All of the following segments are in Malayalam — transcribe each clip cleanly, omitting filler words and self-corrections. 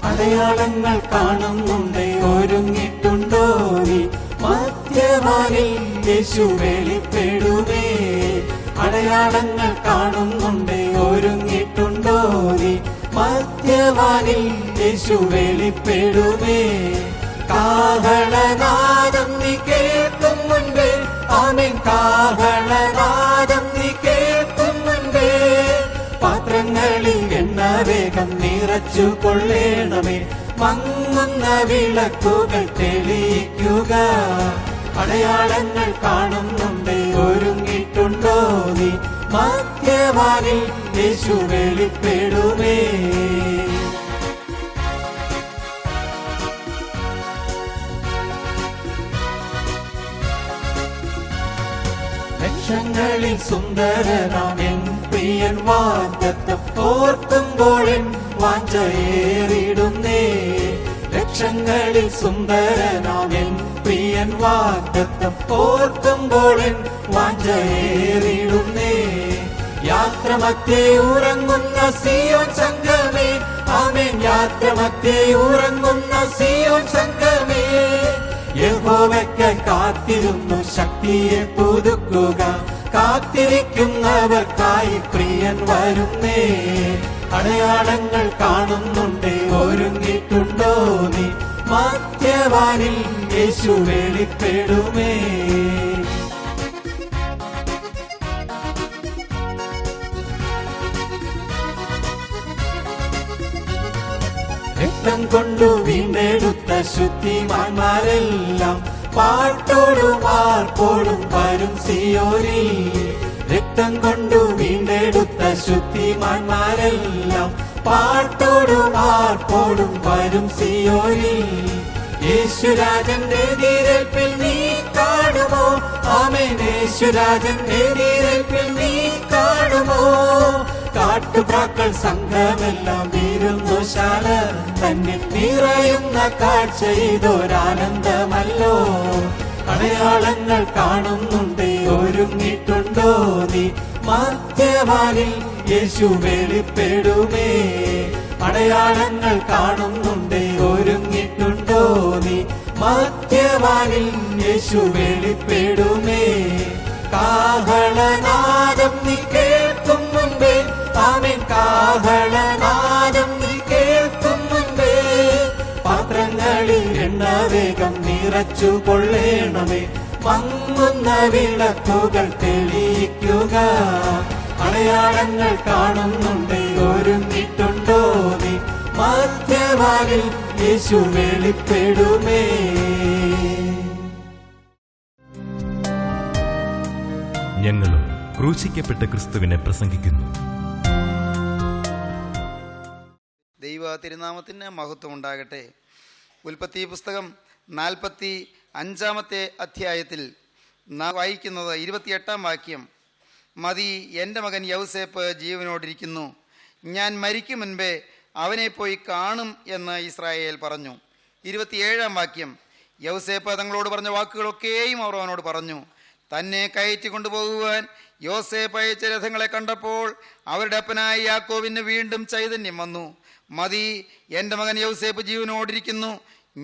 അടയാളങ്ങൾ കാണുന്നുണ്ടേ, ഒരുങ്ങിട്ടുണ്ടോ നീ? മധ്യവാനിൽ യേശു വെളിപ്പെടുമേ. അടയാളങ്ങൾ കാണുന്നുണ്ടേ, ഒരുങ്ങിട്ടുണ്ടോ നീ? മധ്യവാനിൽ യേശു വെളിപ്പെടുമേ. കാഹളനാദം നീ കേൾക്കും മുൻപേ, ആമേൻ, കാഹളനാദം നീ കേൾക്കും മുൻപേ പാത്രങ്ങളിൽ എണ്ണ വേഗം നിറച്ചു കൊള്ളേണമേ. മങ്ങുന്ന വിളക്കുകൾ തെളിയിക്കുക. അടയാളങ്ങൾ കാണുന്നുണ്ടേ, ഒരുങ്ങിട്ടുണ്ടോ നീ? മധ്യവാനിൽ യേശു വെളിപ്പെടുമേ. ലക്ഷങ്ങളിൽ സുന്ദരനാം എൻ പ്രിയൻ വാഗ്ദത്തം ഓർക്കുമ്പോഴെൻ വാഞ്ചയേറിടുന്നേ. ലക്ഷങ്ങളിൽ സുന്ദരനാം എൻ പ്രിയൻ വാഗ്ദത്തം ഓർക്കുമ്പോഴെൻ വാഞ്ചയേറിടുന്നേ. യാത്രമധ്യേ ഉറങ്ങുന്ന സിയോൻ സംഘമേ, ആമേൻ, യാത്രമധ്യേ ഉറങ്ങുന്ന സിയോൻ സംഘമേ, യഹോവയ്ക്കായി കാത്തിരുന്നു ശക്തിയെ പുതുക്കുക. കാത്തിരിക്കുന്നവർക്കായി പ്രിയൻ വരുന്നേ. അടയാളങ്ങൾ കാണുന്നുണ്ടേ, ഒരുങ്ങിട്ടുണ്ടോ നീ? മധ്യവാനിൽ യേശു വെളിപ്പെടുമേ. രക്തം കൊണ്ടു വീണ്ടെടുത്ത ശുദ്ധിമാന്മാരെല്ലാം പാട്ടോടും ആർപ്പോടും വരും സിയോനിൽ. രക്തം കൊണ്ടു വീണ്ടെടുത്ത ശുദ്ധിമാന്മാരെല്ലാം പാട്ടോടും ആർപ്പോടും വരും സിയോനിൽ. യേശുരാജന്റെ എതിരേൽപ്പിൽ നീ കാണുമോ? ആമേൻ, യേശുരാജന്റെ എതിരേൽപ്പിൽ നീ കാണുമോ? കാട്ടുപ്രാക്കൾ സംഘമെല്ലാം വിരുന്നുശാല തന്നെ നിറയുന്ന കാഴ്ച ഇതൊരാനന്ദമല്ലോ. അടയാളങ്ങൾ കാണുന്നുണ്ടേ, ഒരുങ്ങിട്ടുണ്ടോ നീ? മധ്യവാനിൽ യേശു വെളിപ്പെടുമേ. അടയാളങ്ങൾ കാണുന്നുണ്ടേ, ഒരുങ്ങിട്ടുണ്ടോ നീ? മധ്യവാനിൽ യേശു വെളിപ്പെടുമേ. കാഹളനാദം നീ കേൾക്കും മുൻപേ, ആമേൻ, കാഹളനാദം നീ കേൾക്കും മുൻപേ പാത്രങ്ങളിൽ എണ്ണ വേഗം നിറച്ചു കൊള്ളേണമേ. മങ്ങുന്ന വിളക്കുകൾ തെളിയിക്കുക. അടയാളങ്ങൾ കാണുന്നുണ്ടേ, ഒരുങ്ങിട്ടുണ്ടോ നീ? മധ്യവാനിൽ യേശു വെളിപ്പെടുമേ. ഞങ്ങളും ക്രൂശിക്കപ്പെട്ട ക്രിസ്തുവിനെ പ്രസംഗിക്കുന്നു. ദൈവ തിരുനാമത്തിന് മഹത്വം ഉണ്ടാകട്ടെ. ഉൽപ്പത്തി പുസ്തകം 45 അധ്യായത്തിൽ നാം വായിക്കുന്നത് 28 വാക്യം. മതി, എൻ്റെ മകൻ യൗസേപ്പ് ജീവനോടിരിക്കുന്നു, ഞാൻ മരിക്കും മുൻപേ അവനെ പോയി കാണും എന്ന് ഇസ്രായേൽ പറഞ്ഞു. 27 വാക്യം. യൗസേപ്പ് തങ്ങളോട് പറഞ്ഞ വാക്കുകളൊക്കെയും അവർ അവനോട് പറഞ്ഞു. തന്നെ കയറ്റി കൊണ്ടുപോകുവാൻ യോസേപ്പ് അയച്ച രഥങ്ങളെ കണ്ടപ്പോൾ അവരുടെ അപ്പനായ യാക്കോബിന് വീണ്ടും ചൈതന്യം വന്നു. മതി, എൻ്റെ മകൻ യൗസേപ്പ് ജീവനോടിരിക്കുന്നു,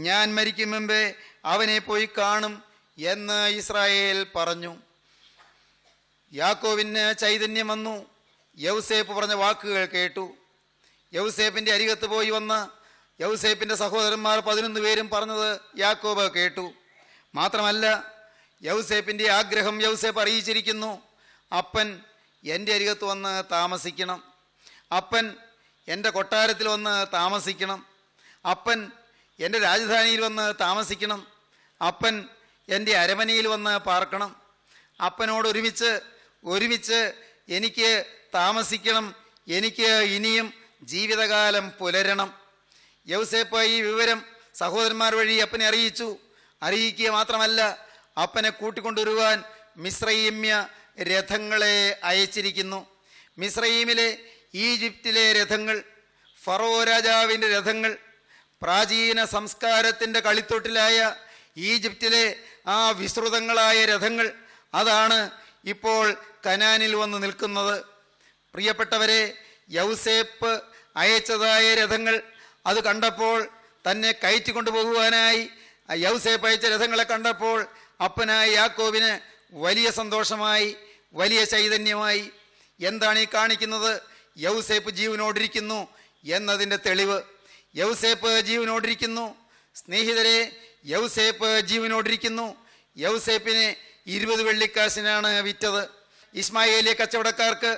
ഞാൻ മരിക്കും മുമ്പേ അവനെ പോയി കാണും എന്ന് ഇസ്രായേൽ പറഞ്ഞു. യാക്കോബിന് ചൈതന്യം വന്നു. യൗസേപ്പ് പറഞ്ഞ വാക്കുകൾ കേട്ടു. യൗസേപ്പിൻ്റെ അരികത്ത് പോയി വന്ന യൗസേപ്പിൻ്റെ സഹോദരന്മാർ 11 പേരും പറഞ്ഞത് യാക്കോബ് കേട്ടു. മാത്രമല്ല, യൗസേപ്പിൻ്റെ ആഗ്രഹം യൗസേപ്പ് അറിയിച്ചിരിക്കുന്നു. അപ്പൻ എൻ്റെ അരികത്ത് വന്ന് താമസിക്കണം, അപ്പൻ എൻ്റെ കൊട്ടാരത്തിൽ വന്ന് താമസിക്കണം, അപ്പൻ എൻ്റെ രാജധാനിയിൽ വന്ന് താമസിക്കണം, അപ്പൻ എൻ്റെ അരമനയിൽ വന്ന് പാർക്കണം, അപ്പനോട് ഒരുമിച്ച് എനിക്ക് താമസിക്കണം, എനിക്ക് ഇനിയും ജീവിതകാലം പുലരണം. യൗസേപ്പ് ഈ വിവരം സഹോദരന്മാർ വഴി അപ്പനെ അറിയിക്കുക മാത്രമല്ല, അപ്പനെ കൂട്ടിക്കൊണ്ടുവരുവാൻ മിസ്രയീമ്യ രഥങ്ങളെ അയച്ചിരിക്കുന്നു. മിസ്രയീമിലെ, ഈജിപ്തിലെ രഥങ്ങൾ, ഫറോ രാജാവിൻ്റെ രഥങ്ങൾ, പ്രാചീന സംസ്കാരത്തിൻ്റെ കളിത്തൊട്ടിലായ ഈജിപ്തിലെ ആ വിസ്തൃതങ്ങളായ രഥങ്ങൾ, അതാണ് ഇപ്പോൾ കനാനിൽ വന്ന് നിൽക്കുന്നത്. പ്രിയപ്പെട്ടവരെ, യൗസേപ്പ് അയച്ചതായ രഥങ്ങൾ അത് കണ്ടപ്പോൾ, തന്നെ കയറ്റിക്കൊണ്ടു പോകുവാനായി യൗസേപ്പ് അയച്ച രഥങ്ങളെ കണ്ടപ്പോൾ അപ്പനായ യാക്കോബിന് വലിയ സന്തോഷമായി, വലിയ ചൈതന്യമായി. എന്താണ് ഈ കാണിക്കുന്നത്? യൗസേപ്പ് ജീവനോടിരിക്കുന്നു എന്നതിൻ്റെ തെളിവ്. യൗസേപ്പ് ജീവനോടിരിക്കുന്നു. സ്നേഹിതരെ, യൗസേപ്പ് ജീവനോടിരിക്കുന്നു. യൗസേപ്പിനെ 20 വെള്ളിക്കാശിനാണ് വിറ്റത്. ഇസ്മായേലിയ കച്ചവടക്കാർക്ക്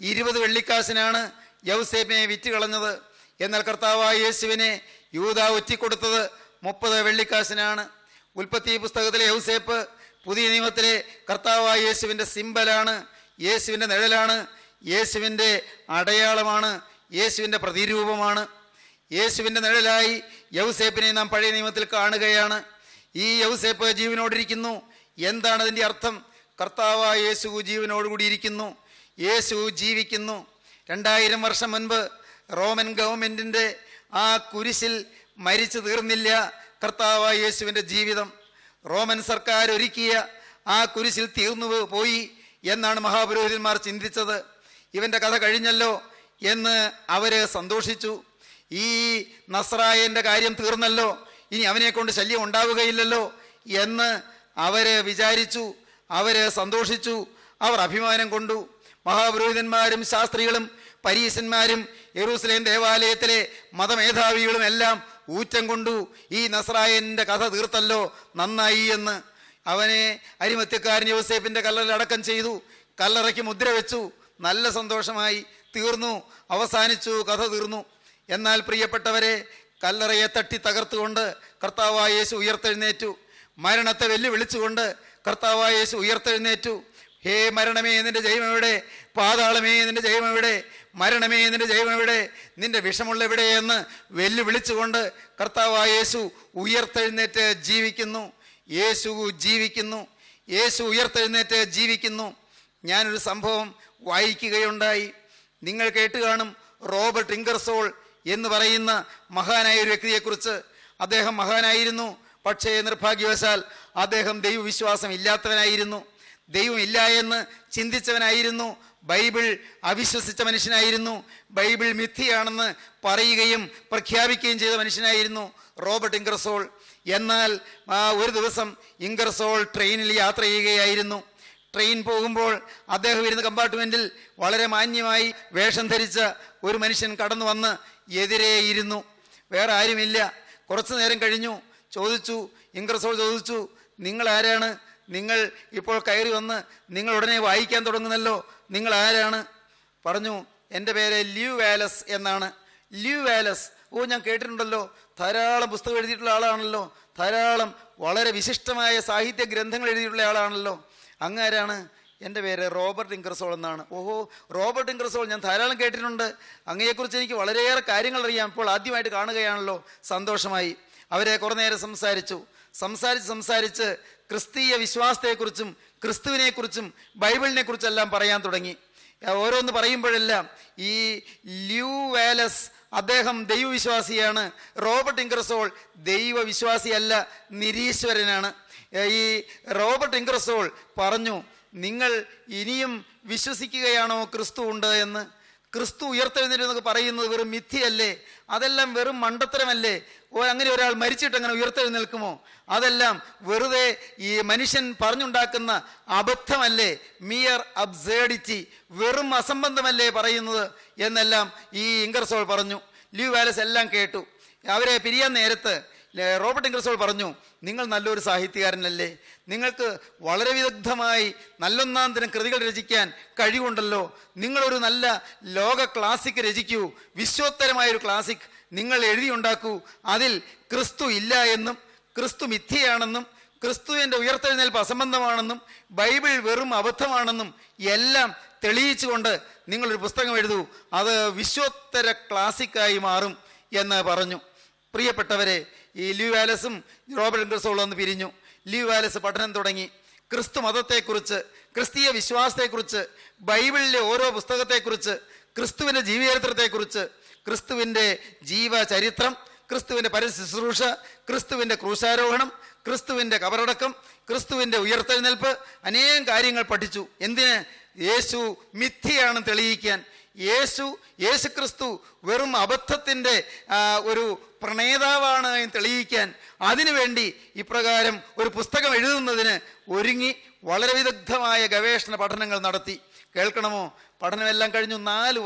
20 വെള്ളിക്കാശിനാണ് യൗസേപ്പിനെ വിറ്റ് കളഞ്ഞത്. എന്നാൽ കർത്താവായ യേശുവിനെ യൂദ ഒറ്റിക്കൊടുത്തത് 30 വെള്ളിക്കാശിനാണ്. ഉൽപ്പത്തി പുസ്തകത്തിലെ യൗസേപ്പ് പുതിയ നിയമത്തിലെ കർത്താവായ യേശുവിൻ്റെ സിംബലാണ്, യേശുവിൻ്റെ നിഴലാണ്, യേശുവിൻ്റെ അടയാളമാണ്, യേശുവിൻ്റെ പ്രതിരൂപമാണ്. യേശുവിൻ്റെ നിഴലായി യൗസേപ്പിനെ നാം പഴയ നിയമത്തിൽ കാണുകയാണ്. ഈ യൗസേപ്പ് ജീവനോടിരിക്കുന്നു. എന്താണ് അതിൻ്റെ അർത്ഥം? കർത്താവായ യേശു ജീവനോടുകൂടിയിരിക്കുന്നു. യേശു ജീവിക്കുന്നു. 2000 വർഷം മുൻപ് റോമൻ ഗവൺമെൻറ്റിൻ്റെ ആ കുരിശിൽ മരിച്ചു തീർന്നില്ല കർത്താവായ യേശുവിൻ്റെ ജീവിതം. റോമൻ സർക്കാർ ഒരുക്കിയ ആ കുരിശിൽ തീർന്നു പോയി എന്നാണ് മഹാപുരോഹിതന്മാർ ചിന്തിച്ചത്. ഇവൻ്റെ കഥ കഴിഞ്ഞല്ലോ എന്ന് അവർ സന്തോഷിച്ചു. ഈ നസ്രായൻ്റെ കാര്യം തീർന്നല്ലോ, ഇനി അവനെ കൊണ്ട് ശല്യം ഉണ്ടാവുകയില്ലല്ലോ എന്ന് അവർ വിചാരിച്ചു. അവർ സന്തോഷിച്ചു, അവർ അഭിമാനം കൊണ്ടു. മഹാപുരോഹിതന്മാരും ശാസ്ത്രികളും പരീശന്മാരും യെരൂശലേം ദേവാലയത്തിലെ മതമേധാവികളും എല്ലാം ഊറ്റം കൊണ്ടു. ഈ നസ്രായൻ്റെ കഥ തീർത്തല്ലോ, നന്നായി എന്ന്. അവനെ അരിമത്യക്കാരൻ യൗസേപ്പിൻ്റെ കല്ലറയിൽ അടക്കം ചെയ്തു. കല്ലറയ്ക്ക് മുദ്ര വെച്ചു. നല്ല സന്തോഷമായി. തീർന്നു, അവസാനിച്ചു, കഥ തീർന്നു. എന്നാൽ പ്രിയപ്പെട്ടവരെ, കല്ലറയെ തട്ടി തകർത്തുകൊണ്ട് കർത്താവായ യേശു ഉയർത്തെഴുന്നേറ്റു. മരണത്തെ വെല്ലുവിളിച്ചുകൊണ്ട് കർത്താവായ യേശു ഉയർത്തെഴുന്നേറ്റു. ഹേ മരണമേ, നിന്റെ ജയമെവിടെ? പാതാളമേ, നിന്റെ ജയമെവിടെ? മരണമേ, നിന്റെ ജയമെവിടെ? നിന്റെ വിഷമുള്ള എവിടെയെന്ന് വെല്ലുവിളിച്ചുകൊണ്ട് കർത്താവായ യേശു ഉയർത്തെഴുന്നേറ്റ് ജീവിക്കുന്നു. യേശു ജീവിക്കുന്നു. യേശു ഉയർത്തെഴുന്നേറ്റ് ജീവിക്കുന്നു. ഞാനൊരു സംഭവം വായിക്കുകയുണ്ടായി. നിങ്ങൾ കേട്ട് കാണും. റോബർട്ട് ഇംഗർസോൾ എന്ന് പറയുന്ന മഹാനായ ഒരു വ്യക്തിയെക്കുറിച്ച്. അദ്ദേഹം മഹാനായിരുന്നു. പക്ഷേ നിർഭാഗ്യവശാൽ അദ്ദേഹം ദൈവവിശ്വാസം ഇല്ലാത്തവനായിരുന്നു. ദൈവം ഇല്ല എന്ന് ചിന്തിച്ചവനായിരുന്നു. ബൈബിൾ അവിശ്വസിച്ച മനുഷ്യനായിരുന്നു. ബൈബിൾ മിഥ്യയാണെന്ന് പറയുകയും പ്രഖ്യാപിക്കുകയും ചെയ്ത മനുഷ്യനായിരുന്നു റോബർട്ട് ഇംഗർസോൾ. എന്നാൽ ഒരു ദിവസം ഇംഗർസോൾ ട്രെയിനിൽ യാത്ര ചെയ്യുകയായിരുന്നു. ട്രെയിൻ പോകുമ്പോൾ അദ്ദേഹം ഇരുന്ന കമ്പാർട്ട്മെൻറ്റിൽ വളരെ മാന്യമായി വേഷം ധരിച്ച ഒരു മനുഷ്യൻ കടന്നു വന്ന് എതിരെ ഇരുന്നു. വേറെ ആരുമില്ല. കുറച്ചു നേരം കഴിഞ്ഞു. ഇംഗർസോൾ ചോദിച്ചു, നിങ്ങൾ ആരാണ്? നിങ്ങൾ ഇപ്പോൾ കയറി വന്ന് നിങ്ങൾ ഉടനെ വായിക്കാൻ തുടങ്ങുന്നല്ലോ, നിങ്ങൾ ആരാണ്? പറഞ്ഞു, എൻ്റെ പേര് ല്യൂ വാലസ് എന്നാണ്. ല്യൂ വാലസ്, ഓ ഞാൻ കേട്ടിട്ടുണ്ടല്ലോ, ധാരാളം പുസ്തകം എഴുതിയിട്ടുള്ള ആളാണല്ലോ, ധാരാളം വളരെ വിശിഷ്ടമായ സാഹിത്യ ഗ്രന്ഥങ്ങൾ എഴുതിയിട്ടുള്ള ആളാണല്ലോ. അങ്ങാരാണ്? എൻ്റെ പേര് റോബർട്ട് ഇംഗർസോൾ എന്നാണ്. ഓഹോ, റോബർട്ട് ഇംഗർസോൾ, ഞാൻ ധാരാളം കേട്ടിട്ടുണ്ട്. അങ്ങയെക്കുറിച്ച് എനിക്ക് വളരെയേറെ കാര്യങ്ങൾ അറിയാം. ഇപ്പോൾ ആദ്യമായിട്ട് കാണുകയാണല്ലോ, സന്തോഷമായി. അവരെ കുറേ നേരം സംസാരിച്ച് ക്രിസ്തീയ വിശ്വാസത്തെക്കുറിച്ചും ക്രിസ്തുവിനെക്കുറിച്ചും ബൈബിളിനെക്കുറിച്ചെല്ലാം പറയാൻ തുടങ്ങി. ഓരോന്ന് പറയുമ്പോഴെല്ലാം ഈ ല്യൂ വാലസ് അദ്ദേഹം ദൈവവിശ്വാസിയാണ്. Robert Ingersoll ദൈവവിശ്വാസിയല്ല, നിരീശ്വരനാണ്. ഈ റോബർട്ട് ഇംഗർസോൾ പറഞ്ഞു, നിങ്ങൾ ഇനിയും വിശ്വസിക്കുകയാണോ ക്രിസ്തു ഉണ്ട് എന്ന്? ക്രിസ്തു ഉയർത്തെഴുന്നേറ്റ് പറയുന്നത് വെറും മിഥ്യയല്ലേ? അതെല്ലാം വെറും മണ്ടത്തരമല്ലേ? അങ്ങനെ ഒരാൾ മരിച്ചിട്ട് അങ്ങനെ ഉയർത്തെഴുന്നേൽക്കുമോ? അതെല്ലാം വെറുതെ ഈ മനുഷ്യൻ പറഞ്ഞുണ്ടാക്കുന്ന അബദ്ധമല്ലേ? മിയർ അബ്സേർഡിറ്റി, വെറും അസംബന്ധമല്ലേ പറയുന്നത് എന്നെല്ലാം ഈ ഇംഗർസോൾ പറഞ്ഞു. ല്യൂ വാലസ് എല്ലാം കേട്ടു. അവരെ പിരിയാൻ നേരത്ത് റോബർട്ട് ഇംഗർസോൾ പറഞ്ഞു, നിങ്ങൾ നല്ലൊരു സാഹിത്യകാരനല്ലേ, നിങ്ങൾക്ക് വളരെ വിദഗ്ധമായി നല്ലൊന്നാം തരം കൃതികൾ രചിക്കാൻ കഴിവുണ്ടല്ലോ, നിങ്ങളൊരു നല്ല ലോക ക്ലാസിക് രചിക്കൂ, വിശ്വോത്തരമായൊരു ക്ലാസിക് നിങ്ങൾ എഴുതിയുണ്ടാക്കൂ. അതിൽ ക്രിസ്തു ഇല്ല എന്നും ക്രിസ്തു മിഥ്യയാണെന്നും ക്രിസ്തുവിൻ്റെ ഉയർത്തെഴുന്നേൽപ്പ് അസംബന്ധമാണെന്നും ബൈബിൾ വെറും അബദ്ധമാണെന്നും എല്ലാം തെളിയിച്ചുകൊണ്ട് നിങ്ങളൊരു പുസ്തകം എഴുതൂ, അത് വിശ്വോത്തര ക്ലാസിക്കായി മാറും എന്ന് പറഞ്ഞു. പ്രിയപ്പെട്ടവരെ, ഈ ലീവ് വാലസും റോബർട്ട് ഇൻഗർസോളും ഒന്ന് പിരിഞ്ഞു. ലീവ് വാലസ് പഠനം തുടങ്ങി. ക്രിസ്തു മതത്തെക്കുറിച്ച്, ക്രിസ്തീയ വിശ്വാസത്തെക്കുറിച്ച്, ബൈബിളിലെ ഓരോ പുസ്തകത്തെക്കുറിച്ച്, ക്രിസ്തുവിൻ്റെ ജീവചരിത്രത്തെക്കുറിച്ച്, ക്രിസ്തുവിൻ്റെ ജീവചരിത്രം, ക്രിസ്തുവിൻ്റെ പരശുശ്രൂഷ, ക്രിസ്തുവിൻ്റെ ക്രൂശാരോഹണം, ക്രിസ്തുവിൻ്റെ കബറടക്കം, ക്രിസ്തുവിൻ്റെ ഉയർത്തെഴുന്നേൽപ്പ്, അനേകം കാര്യങ്ങൾ പഠിച്ചു. എന്തിന്? യേശു മിഥ്യയാണ് തെളിയിക്കാൻ. യേശു ക്രിസ്തു വെറും അബദ്ധത്തിൻ്റെ ഒരു പ്രണേതാവാണ് എന്ന് തെളിയിക്കാൻ. അതിനുവേണ്ടി ഇപ്രകാരം ഒരു പുസ്തകം എഴുതുന്നതിന് ഒരുങ്ങി വളരെ വിദഗ്ധമായ ഗവേഷണ പഠനങ്ങൾ നടത്തി. കേൾക്കണമോ? പഠനമെല്ലാം കഴിഞ്ഞു 4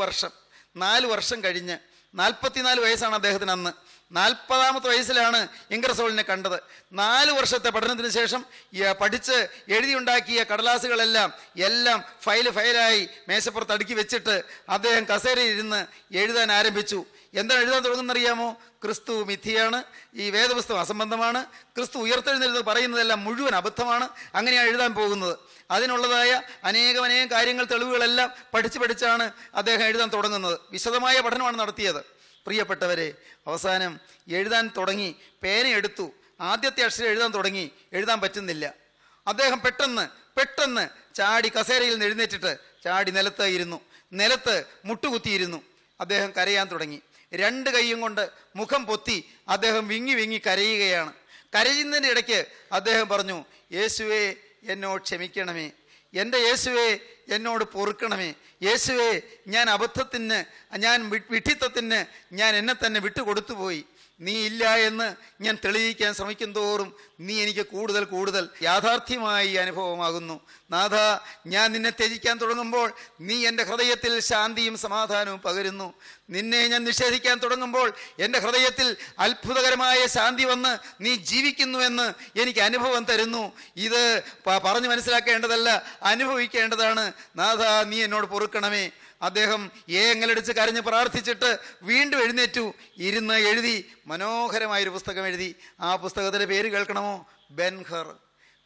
വർഷം കഴിഞ്ഞ് 44 വയസ്സാണ് അദ്ദേഹത്തിന് അന്ന്. 40ാമത്തെ വയസ്സിലാണ് ഇംഗർസോളിനെ കണ്ടത്. 4 വർഷത്തെ പഠനത്തിന് ശേഷം പഠിച്ച് എഴുതിയുണ്ടാക്കിയ കടലാസുകളെല്ലാം ഫയലായി മേശപ്പുറത്ത് അടുക്കി വെച്ചിട്ട് അദ്ദേഹം കസേരയിൽ ഇരുന്ന് എഴുതാൻ ആരംഭിച്ചു. എന്താണ് എഴുതാൻ തുടങ്ങുന്നറിയാമോ? ക്രിസ്തു മിഥ്യയാണ്, ഈ വേദപുസ്തകം അസംബന്ധമാണ്, ക്രിസ്തു ഉയർത്തെഴുന്നേൽപ്പ് പറയുന്നതെല്ലാം മുഴുവൻ അബദ്ധമാണ്. അങ്ങനെയാണ് എഴുതാൻ പോകുന്നത്. അതിനുള്ളതായ അനേകം കാര്യങ്ങൾ, തെളിവുകളെല്ലാം പഠിച്ചാണ് അദ്ദേഹം എഴുതാൻ തുടങ്ങുന്നത്. വിശദമായ പഠനമാണ് നടത്തിയത്. പ്രിയപ്പെട്ടവരെ, അവസാനം എഴുതാൻ തുടങ്ങി. പേനയെടുത്തു, ആദ്യത്തെ അക്ഷരം എഴുതാൻ തുടങ്ങി. എഴുതാൻ പറ്റുന്നില്ല. അദ്ദേഹം പെട്ടെന്ന് ചാടി കസേരയിൽ നിന്ന് എഴുന്നേറ്റിട്ട് ചാടി നിലത്ത് മുട്ടുകുത്തിയിരുന്നു. അദ്ദേഹം കരയാൻ തുടങ്ങി. 2 കൈയും കൊണ്ട് മുഖം പൊത്തി അദ്ദേഹം വിങ്ങി കരയുകയാണ്. കരയുന്നതിൻ്റെ ഇടയ്ക്ക് അദ്ദേഹം പറഞ്ഞു, യേശുവേ എന്നോട് ക്ഷമിക്കണമേ, എൻ്റെ യേശുവേ എന്നോട് പൊറുക്കണമേ, യേശുവേ ഞാൻ അബദ്ധത്തിന്, ഞാൻ വിഡ്ഢിത്തത്തിന് ഞാൻ എന്നെ തന്നെ വിട്ടുകൊടുത്തു പോയി. നീ ഇല്ല എന്ന് ഞാൻ തെളിയിക്കാൻ ശ്രമിക്കും തോറും നീ എനിക്ക് കൂടുതൽ യാഥാർത്ഥ്യമായി അനുഭവമാകുന്നു. നാഥ, ഞാൻ നിന്നെ ത്യജിക്കാൻ തുടങ്ങുമ്പോൾ നീ എൻ്റെ ഹൃദയത്തിൽ ശാന്തിയും സമാധാനവും പകരുന്നു. നിന്നെ ഞാൻ നിഷേധിക്കാൻ തുടങ്ങുമ്പോൾ എൻ്റെ ഹൃദയത്തിൽ അത്ഭുതകരമായ ശാന്തി വന്ന് നീ ജീവിക്കുന്നുവെന്ന് എനിക്ക് അനുഭവം തരുന്നു. ഇത് പറഞ്ഞു മനസ്സിലാക്കേണ്ടതല്ല, അനുഭവിക്കേണ്ടതാണ്. നാഥ, നീ എന്നോട് പൊറുക്കണമേ. അദ്ദേഹം ഏങ്ങലടിച്ച് കരഞ്ഞ് പ്രാർത്ഥിച്ചിട്ട് വീണ്ടും എഴുന്നേറ്റു. ഇരുന്ന് എഴുതി. മനോഹരമായൊരു പുസ്തകം എഴുതി. ആ പുസ്തകത്തിൻ്റെ പേര് കേൾക്കണമോ?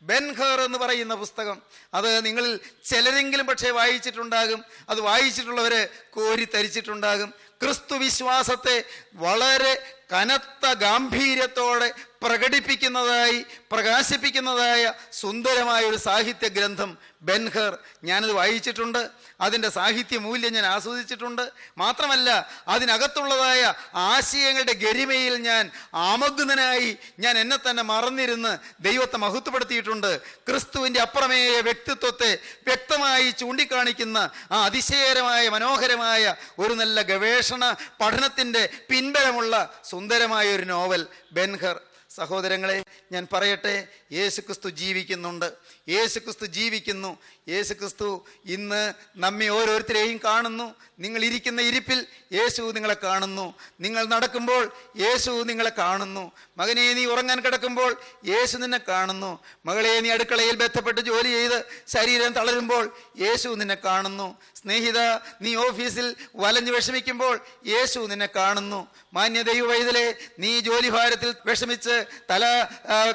ബെൻഹർ എന്ന് പറയുന്ന പുസ്തകം. അത് നിങ്ങളിൽ ചിലരെങ്കിലും പക്ഷേ വായിച്ചിട്ടുണ്ടാകും. അത് വായിച്ചിട്ടുള്ളവർ കോരിത്തരിച്ചിട്ടുണ്ടാകും. ക്രിസ്തു വിശ്വാസത്തെ വളരെ കനത്ത ഗാംഭീര്യത്തോടെ പ്രകാശിപ്പിക്കുന്നതായ സുന്ദരമായ ഒരു സാഹിത്യ ഗ്രന്ഥം ബെൻഹർ. ഞാനത് വായിച്ചിട്ടുണ്ട്. അതിൻ്റെ സാഹിത്യ മൂല്യം ഞാൻ ആസ്വദിച്ചിട്ടുണ്ട്. മാത്രമല്ല, അതിനകത്തുള്ളതായ ആശയങ്ങളുടെ ഗരിമയിൽ ഞാൻ ആമഗ്നനായി ഞാൻ എന്നെ തന്നെ മറന്നിരുന്ന് ദൈവത്തെ മഹത്വപ്പെടുത്തിയിട്ടുണ്ട്. ക്രിസ്തുവിൻ്റെ അപ്രമേയ വ്യക്തിത്വത്തെ വ്യക്തമായി ചൂണ്ടിക്കാണിക്കുന്ന ആ അതിശയകരമായ മനോഹരമായ ഒരു നല്ല ഗവേഷണ പഠനത്തിൻ്റെ പിൻബലമുള്ള സുന്ദരമായ ഒരു നോവൽ ബെൻഹർ. സഹോദരങ്ങളെ, ഞാൻ പറയട്ടെ, യേശുക്രിസ്തു ജീവിക്കുന്നുണ്ട്. യേശുക്രിസ്തു ജീവിക്കുന്നു. യേശുക്രിസ്തു ഇന്ന് നമ്മെ ഓരോരുത്തരെയും കാണുന്നു. നിങ്ങൾ ഇരിക്കുന്ന ഇരിപ്പിൽ യേശു നിങ്ങളെ കാണുന്നു. നിങ്ങൾ നടക്കുമ്പോൾ യേശു നിങ്ങളെ കാണുന്നു. മകനെ, നീ ഉറങ്ങാൻ കിടക്കുമ്പോൾ യേശു നിന്നെ കാണുന്നു. മകളെ, നീ അടുക്കളയിൽ ബന്ധപ്പെട്ട് ജോലി ചെയ്ത് ശരീരം തളരുമ്പോൾ യേശു നിന്നെ കാണുന്നു. സ്നേഹിത, നീ ഓഫീസിൽ വലഞ്ഞു വിഷമിക്കുമ്പോൾ യേശു നിന്നെ കാണുന്നു. മാന്യ ദൈവവൈതലേ, നീ ജോലിഭാരത്തിൽ വിഷമിച്ച് തല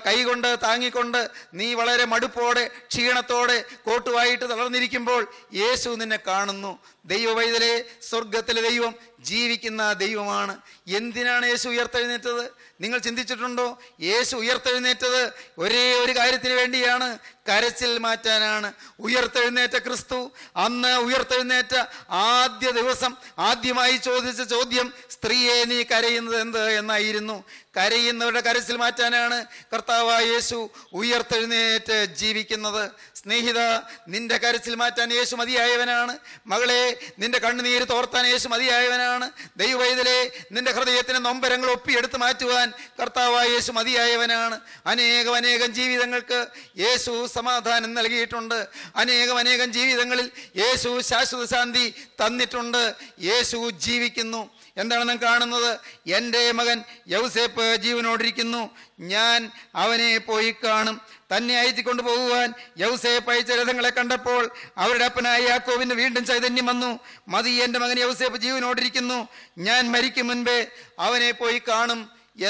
കൈകൊണ്ട് താങ്ങിക്കൊണ്ട് നീ വളരെ മടുപ്പോടെ ക്ഷീണത്തോടെ കോട്ടുവായിട്ട് തളർന്നിരിക്കുമ്പോൾ യേശു നിന്നെ കാണുന്നു. ദൈവവൈതലേ, സ്വർഗത്തിലെ ദൈവം ജീവിക്കുന്ന ദൈവമാണ്. എന്തിനാണ് യേശു ഉയർത്തെഴുന്നേറ്റത്? നിങ്ങൾ ചിന്തിച്ചിട്ടുണ്ടോ? യേശു ഉയർത്തെഴുന്നേറ്റത് ഒരേ ഒരു കാര്യത്തിന് വേണ്ടിയാണ്, കരച്ചിൽ മാറ്റാനാണ്. ഉയർത്തെഴുന്നേറ്റ ക്രിസ്തു അന്ന് ഉയർത്തെഴുന്നേറ്റ ആദ്യ ദിവസം ആദ്യമായി ചോദിച്ച ചോദ്യം, സ്ത്രീയെ നീ കരയുന്നത് എന്ത് എന്നായിരുന്നു. കരയുന്നവരുടെ കരച്ചിൽ മാറ്റാനാണ് കർത്താവായ യേശു ഉയർത്തെഴുന്നേറ്റ് ജീവിക്കുന്നത്. സ്നേഹിത, നിന്റെ കരച്ചിൽ മാറ്റാൻ യേശു മതിയായവനാണ്. മകളെ, നിന്റെ കണ്ണുനീര് തോർത്താൻ യേശു മതിയായവനാണ്. ദൈവവൈതലേ, നിന്റെ ഹൃദയത്തിന് നൊമ്പരങ്ങൾ ഒപ്പിയെടുത്ത് മാറ്റുവാൻ കർത്താവായ യേശു മതിയായവനാണ്. അനേകം ജീവിതങ്ങൾക്ക് യേശു സമാധാനം നൽകിയിട്ടുണ്ട്. അനേകം ജീവിതങ്ങളിൽ യേശു ശാശ്വത ശാന്തി തന്നിട്ടുണ്ട്. യേശു ജീവിക്കുന്നു. എന്താണ് നാം കാണുന്നത്? എൻ്റെ മകൻ യൗസേപ്പ് ജീവനോടിരിക്കുന്നു, ഞാൻ അവനെ പോയി കാണും. തന്നെ അയറ്റിക്കൊണ്ടു പോകുവാൻ യൗസേപ്പ് അയച്ച രഥങ്ങളെ കണ്ടപ്പോൾ അവരുടെ അപ്പനായ യാക്കോബിന് വീണ്ടും ചൈതന്യം വന്നു. മതി, എൻ്റെ മകൻ യൗസേപ്പ് ജീവനോടിരിക്കുന്നു, ഞാൻ മരിക്കും മുൻപേ അവനെ പോയി കാണും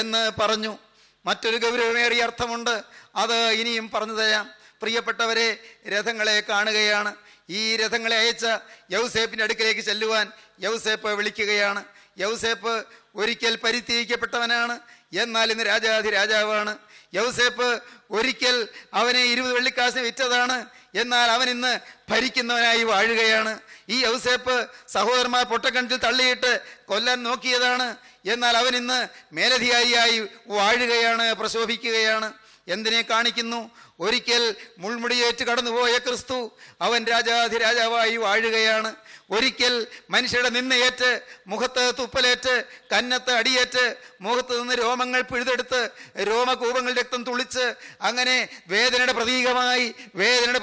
എന്ന് പറഞ്ഞു. മറ്റൊരു ഗൗരവമേറിയ അർത്ഥമുണ്ട്. അത് ഇനിയും പറഞ്ഞു തരാം. പ്രിയപ്പെട്ടവരെ, രഥങ്ങളെ കാണുകയാണ്. ഈ രഥങ്ങളെ അയച്ച യൗസേപ്പിൻ്റെ അടുക്കലേക്ക് ചെല്ലുവാൻ യൗസേപ്പ് വിളിക്കുകയാണ്. യൗസേപ്പ് ഒരിക്കൽ പരിത്യജിക്കപ്പെട്ടവനാണ്, എന്നാൽ ഇന്ന് രാജാവാണ്. യൗസേപ്പ് ഒരിക്കൽ അവനെ 20 വെള്ളിക്കാശ് വിറ്റതാണ്, എന്നാൽ അവൻ ഇന്ന് ഭരിക്കുന്നവനായി വാഴുകയാണ്. ഈ യൗസേപ്പ് സഹോദരന്മാർ പൊട്ടക്കണത്തിൽ തള്ളിയിട്ട് കൊല്ലാൻ നോക്കിയതാണ്, എന്നാൽ അവൻ ഇന്ന് മേലധികാരിയായി വാഴുകയാണ്, പ്രശോഭിക്കുകയാണ്. എന്തിനെ കാണിക്കുന്നു? ഒരിക്കൽ മുൾമുടിയേറ്റ് കടന്നുപോയ ക്രിസ്തു അവൻ രാജാവായി വാഴുകയാണ്. ഒരിക്കൽ മനുഷ്യരുടെ നിന്നയേറ്റ്, മുഖത്ത് തുപ്പലേറ്റ്, കന്നത്ത് അടിയേറ്റ്, മുഖത്ത് നിന്ന് രോമങ്ങൾ പിഴുതെടുത്ത്, രോമകൂപങ്ങൾ രക്തം തുളിച്ച്, അങ്ങനെ വേദനയുടെ പ്രതീകമായി വേദനയുടെ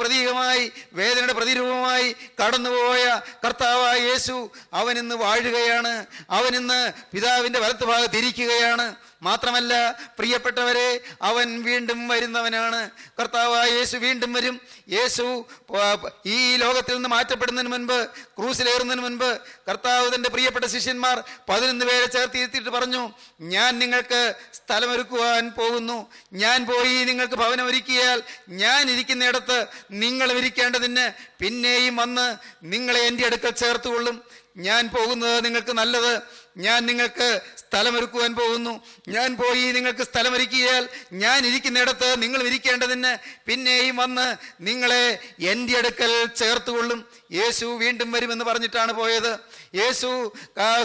പ്രതിരൂപമായി കടന്നുപോയ കർത്താവായ യേശു അവനിന്ന് വാഴുകയാണ്. അവനിന്ന് പിതാവിൻ്റെ വലത്തുഭാഗത്ത് ഇരിക്കുകയാണ്. മാത്രമല്ല പ്രിയപ്പെട്ടവരെ, അവൻ വീണ്ടും വരുന്നവനാണ്. കർത്താവായ യേശു വീണ്ടും വരും. യേശു ഈ ലോകത്തിൽ നിന്ന് മാറ്റപ്പെടുന്നതിന് മുൻപ്, ക്രൂസിലേറുന്നതിന് മുൻപ്, കർത്താവ് തൻ്റെ പ്രിയപ്പെട്ട ശിഷ്യന്മാർ 11 പേരെ ചേർത്തിരുത്തിയിട്ട് പറഞ്ഞു, ഞാൻ നിങ്ങൾക്ക് സ്ഥലമൊരുക്കുവാൻ പോകുന്നു. ഞാൻ പോയി നിങ്ങൾക്ക് ഭവനം ഒരുക്കിയാൽ ഞാൻ ഇരിക്കുന്നിടത്ത് നിങ്ങളും ഇരിക്കേണ്ടതിന് പിന്നെയും വന്ന് നിങ്ങളെ എൻ്റെ അടുക്കൽ ചേർത്തുകൊള്ളും. ഞാൻ പോകുന്നത് നിങ്ങൾക്ക് നല്ലത്. ഞാൻ നിങ്ങൾക്ക് സ്ഥലമൊരുക്കുവാൻ പോകുന്നു. ഞാൻ പോയി നിങ്ങൾക്ക് സ്ഥലമൊരുക്കിയാൽ ഞാൻ ഇരിക്കുന്നിടത്ത് നിങ്ങൾ ഇരിക്കേണ്ടതിന് പിന്നെയും വന്ന് നിങ്ങളെ എൻ്റെ അടുക്കൽ ചേർത്തുകൊള്ളും. യേശു വീണ്ടും വരുമെന്ന് പറഞ്ഞിട്ടാണ് പോയത്. യേശു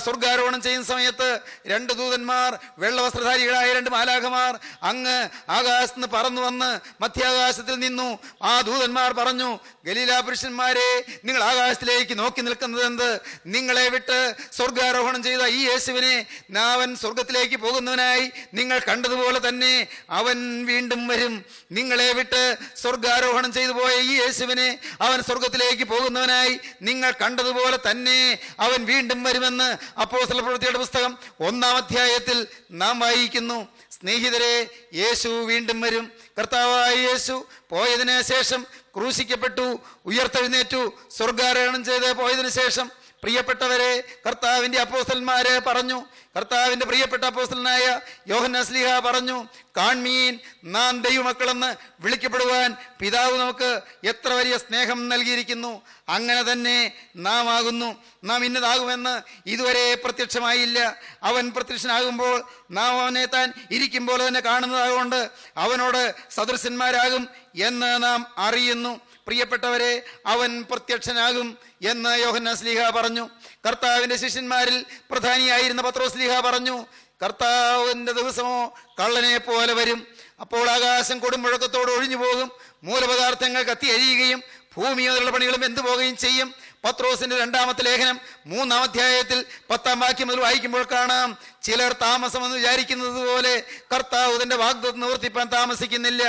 സ്വർഗാരോഹണം ചെയ്യുന്ന സമയത്ത് 2 ദൂതന്മാർ, വെള്ളവസ്ത്രധാരികളായ 2 മാലാഖമാർ അങ്ങ് ആകാശത്ത് നിന്ന് പറന്നു വന്ന് മധ്യാകാശത്തിൽ നിന്നു. ആ ദൂതന്മാർ പറഞ്ഞു, ഗലീലാ പുരുഷന്മാരെ, നിങ്ങൾ ആകാശത്തിലേക്ക് നോക്കി നിൽക്കുന്നത് എന്ത്? നിങ്ങളെ വിട്ട് സ്വർഗാരോഹണം ചെയ്ത ഈ യേശുവിനെ, അവൻ സ്വർഗത്തിലേക്ക് പോകുന്നവനായി നിങ്ങൾ കണ്ടതുപോലെ തന്നെ അവൻ വീണ്ടും വരും. നിങ്ങളെ വിട്ട് സ്വർഗാരോഹണം ചെയ്തു പോയ ഈ യേശുവിനെ, അവൻ സ്വർഗത്തിലേക്ക് പോകുന്നവനായി നിങ്ങൾ കണ്ടതുപോലെ തന്നെ അവൻ വീണ്ടും വരുമെന്ന് അപ്പോസ്തല പ്രവൃത്തിയുടെ പുസ്തകം 1-ാം അധ്യായത്തിൽ നാം വായിക്കുന്നു. സ്നേഹിതരെ, യേശു വീണ്ടും വരും. കർത്താവായ യേശു പോയതിനു ശേഷം ക്രൂശിക്കപ്പെട്ടു, ഉയർത്തെഴുന്നേറ്റു, സ്വർഗാരോഹണം ചെയ്ത് പോയതിനു ശേഷം പ്രിയപ്പെട്ടവരെ, കർത്താവിൻ്റെ അപ്പോസ്തലന്മാരെ പറഞ്ഞു, കർത്താവിൻ്റെ പ്രിയപ്പെട്ട അപ്പോസ്തലനായ യോഹന്നാൻ ശ്ലീഹ പറഞ്ഞു, കാൺമീൻ, നാം ദൈവമക്കളെന്ന് വിളിക്കപ്പെടുവാൻ പിതാവ് നമുക്ക് എത്ര വലിയ സ്നേഹം നൽകിയിരിക്കുന്നു. അങ്ങനെ തന്നെ നാം ആകുന്നു. നാം ഇന്നതാകുമെന്ന് ഇതുവരെ പ്രത്യക്ഷമായില്ല. അവൻ പ്രത്യക്ഷനാകുമ്പോൾ നാം അവനെ താൻ ഇരിക്കുമ്പോൾ തന്നെ കാണുന്നതാകൊണ്ട് അവനോട് സദൃശന്മാരാകും എന്ന് നാം അറിയുന്നു. പ്രിയപ്പെട്ടവരെ, അവൻ പ്രത്യക്ഷനാകും എന്ന് യോഹന്നാൻ ശ്ലീഹ പറഞ്ഞു. കർത്താവിൻ്റെ ശിഷ്യന്മാരിൽ പ്രധാനിയായിരുന്ന പത്രോസ് ശ്ലീഹ പറഞ്ഞു, കർത്താവിൻ്റെ ദിവസമോ കള്ളനെ പോലെ വരും. അപ്പോൾ ആകാശം കൊടുമുഴക്കത്തോട് ഒഴിഞ്ഞു പോകും, മൂലപദാർത്ഥങ്ങൾ കത്തി അഴിയുകയും ഭൂമിയോടുള്ള പണികളും എന്തു പോകുകയും ചെയ്യും. പത്രോസിന്റെ 2-ാമത്തെ ലേഖനം 3-ാം അധ്യായത്തിൽ 10-ാം വാക്യം മുതൽ വായിക്കുമ്പോൾ കാണാം, ചിലർ താമസമെന്ന് വിചാരിക്കുന്നത് പോലെ കർത്താവ് തന്റെ വാഗ്ദത്തം നിവർത്തിപ്പാൻ താമസിക്കുന്നില്ല.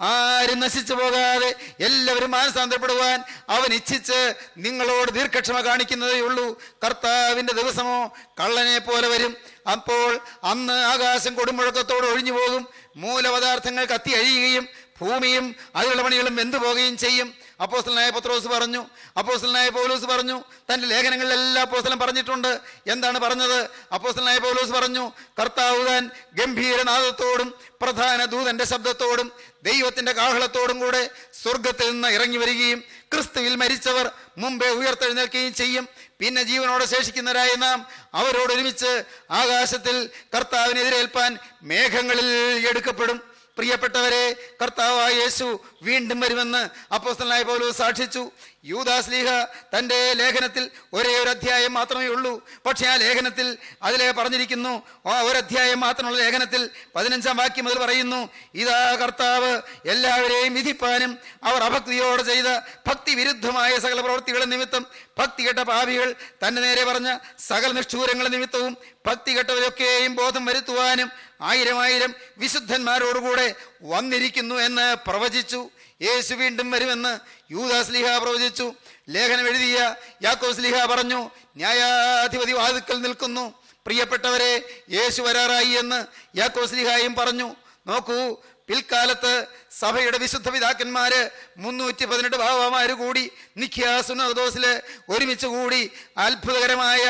ആരും നശിച്ചു പോകാതെ എല്ലാവരും മാനസാന്തരപ്പെടുവാൻ അവൻ ഇച്ഛിച്ച് നിങ്ങളോട് ദീർഘക്ഷമ കാണിക്കുന്നതേ ഉള്ളൂ. കർത്താവിന്റെ ദിവസമോ കള്ളനെ പോലെ വരും. അപ്പോൾ അന്ന് ആകാശം കൊടുമുഴക്കത്തോട് ഒഴിഞ്ഞു പോകും, മൂലപദാർത്ഥങ്ങൾ കത്തി അഴിയുകയും ഭൂമിയും അതിലുള്ള പണികളും വെന്തു പോകുകയും ചെയ്യും. അപ്പോസ്തലനായ പത്രോസ് പറഞ്ഞു, അപ്പോസ്തലനായ പൗലോസ് പറഞ്ഞു, തൻ്റെ ലേഖനങ്ങളിലെല്ലാം അപ്പോസ്തലൻ പറഞ്ഞിട്ടുണ്ട്. എന്താണ് പറഞ്ഞത്? അപ്പോസ്തലനായ പൗലോസ് പറഞ്ഞു, കർത്താവ് താൻ ഗംഭീരനാദത്തോടും പ്രധാന ദൂതന്റെ ശബ്ദത്തോടും ദൈവത്തിന്റെ കാഹളത്തോടും കൂടെ സ്വർഗത്തിൽ നിന്ന് ഇറങ്ങി വരികയും ക്രിസ്തുവിൽ മരിച്ചവർ മുമ്പേ ഉയർത്തെഴുന്നേൽക്കുകയും ചെയ്യും. പിന്നെ ജീവനോടെ ശേഷിക്കുന്നവരായ നാം അവരോട് ഒരുമിച്ച് ആകാശത്തിൽ കർത്താവിനെതിരേൽപ്പാൻ മേഘങ്ങളിൽ എടുക്കപ്പെടും. പ്രിയപ്പെട്ടവരെ, കർത്താവായ യേശു വീണ്ടും വരുമെന്ന് അപ്പോസ്തലനായ പൗലോസ് സാക്ഷിച്ചു. യൂദാസ് ശ്ലീഹ തൻ്റെ ലേഖനത്തിൽ ഒരേ ഒരു അധ്യായം മാത്രമേ ഉള്ളൂ. പക്ഷേ ആ ലേഖനത്തിൽ അതിലെ പറഞ്ഞിരിക്കുന്നു, ആ ഒരധ്യായം മാത്രമുള്ള ലേഖനത്തിൽ 15-ാം വാക്യം മുതൽ പറയുന്നു, ഇതാ കർത്താവ് എല്ലാവരെയും വിധിപ്പാനും അവർ അഭക്തിയോടെ ചെയ്ത ഭക്തി വിരുദ്ധമായ സകല പ്രവൃത്തികളെ നിമിത്തം ഭക്തികെട്ട പാപികൾ തന്റെ നേരെ പറഞ്ഞ സകല നിഷ്ഠൂരങ്ങളുടെ നിമിത്തവും ഭക്തികെട്ടവരൊക്കെയും ബോധം വരുത്തുവാനും 1000 വിശുദ്ധന്മാരോടുകൂടെ വന്നിരിക്കുന്നു എന്ന് പ്രവചിച്ചു. യേശു വീണ്ടും വരുമെന്ന് യൂദാസ് ശ്ലീഹ പ്രവചിച്ചു. ലേഖനം എഴുതിയ യാക്കോബ് ശ്ലീഹ പറഞ്ഞു, ന്യായാധിപതി വാതിൽക്കൽ നിൽക്കുന്നു. പ്രിയപ്പെട്ടവരെ, യേശു വരാറായി എന്ന് യാക്കോബ് ശ്ലീഹായും പറഞ്ഞു. നോക്കൂ, പിൽക്കാലത്ത് സഭയുടെ വിശുദ്ധ പിതാക്കന്മാര് 318 ബാബാമാര് കൂടി നിഖ്യാ സുന്നതദോസില് ഒരുമിച്ച് കൂടി അത്ഭുതകരമായ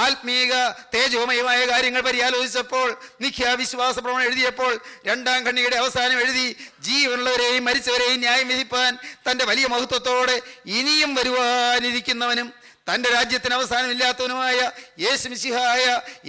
ആത്മീക തേജോമയമായ കാര്യങ്ങൾ പര്യാലോചിച്ചപ്പോൾ, നിഖ്യാ വിശ്വാസ പ്രമാണം എഴുതിയപ്പോൾ, 2-ാം ഖണ്ഡികയുടെ അവസാനം എഴുതി, ജീവനുള്ളവരെയും മരിച്ചവരെയും ന്യായം വിധിപ്പാൻ തൻ്റെ വലിയ മഹത്വത്തോടെ ഇനിയും വരുവാനിരിക്കുന്നവനും തൻ്റെ രാജ്യത്തിന് അവസാനമില്ലാത്തവനുമായ യേശു മിശിഹായ